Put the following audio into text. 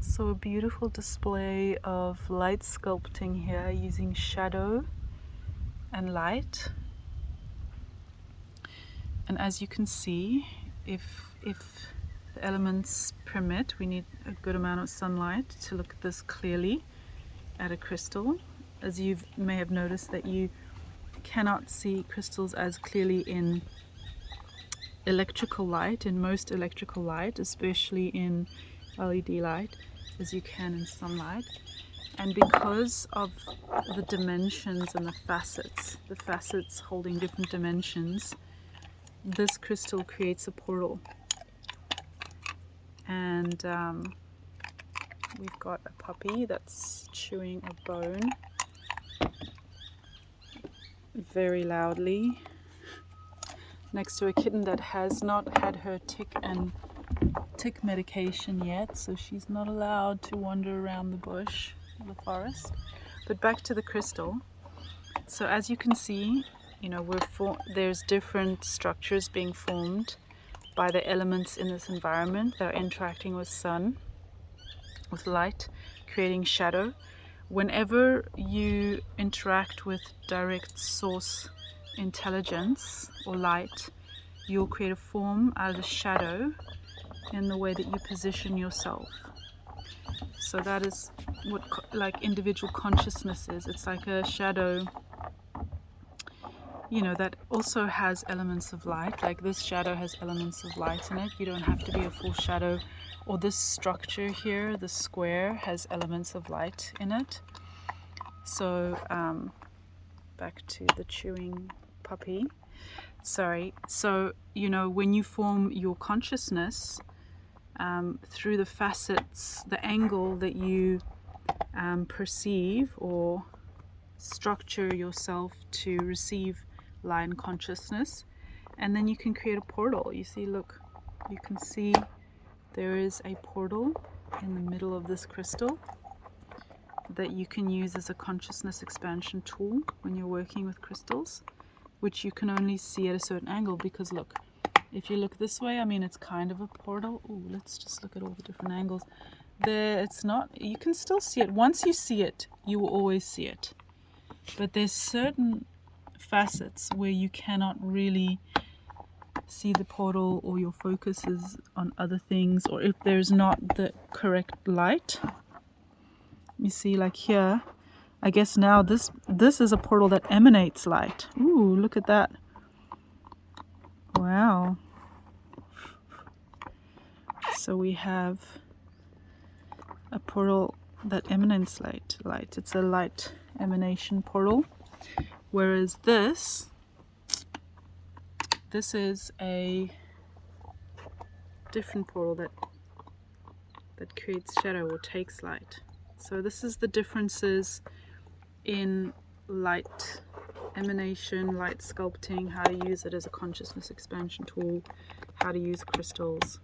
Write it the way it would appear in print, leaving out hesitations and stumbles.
So a beautiful display of light sculpting here using shadow and light. And as you can see, if the elements permit, we need a good amount of sunlight to look at this clearly at a crystal. As you may have noticed that you cannot see crystals as clearly in electrical light, in most electrical light, especially in LED light, as you can in sunlight. And because of the dimensions and the facets holding different dimensions, this crystal creates a portal. And we've got a puppy that's chewing a bone very loudly next to a kitten that has not had her tick medication yet, so she's not allowed to wander around the bush, the forest. But back to the crystal. So as you can see, there's different structures being formed by the elements in this environment that are interacting with sun, with light, creating shadow. Whenever you interact with direct source intelligence or light, you'll create a form out of the shadow in the way that you position yourself. So that is what like individual consciousness is. It's like a shadow, that also has elements of light. Like this shadow has elements of light in it. You don't have to be a full shadow. Or this structure here, the square, has elements of light in it. So back to the chewing puppy. Sorry. So, when you form your consciousness through the facets, the angle that you perceive or structure yourself to receive light and consciousness, and then you can create a portal. You see, look, you can see there is a portal in the middle of this crystal that you can use as a consciousness expansion tool when you're working with crystals, which you can only see at a certain angle, because look, if you look this way, it's kind of a portal. Ooh, let's just look at all the different angles. There, it's not, you can still see it. Once you see it, you will always see it. But there's certain facets where you cannot really see the portal, or your focus is on other things, or if there's not the correct light. You see, like here, I guess now this is a portal that emanates light. Ooh, look at that. Wow. So we have a portal that emanates light. It's a light emanation portal. Whereas this is a different portal that creates shadow or takes light. So this is the differences in light emanation, light sculpting, how to use it as a consciousness expansion tool, how to use crystals.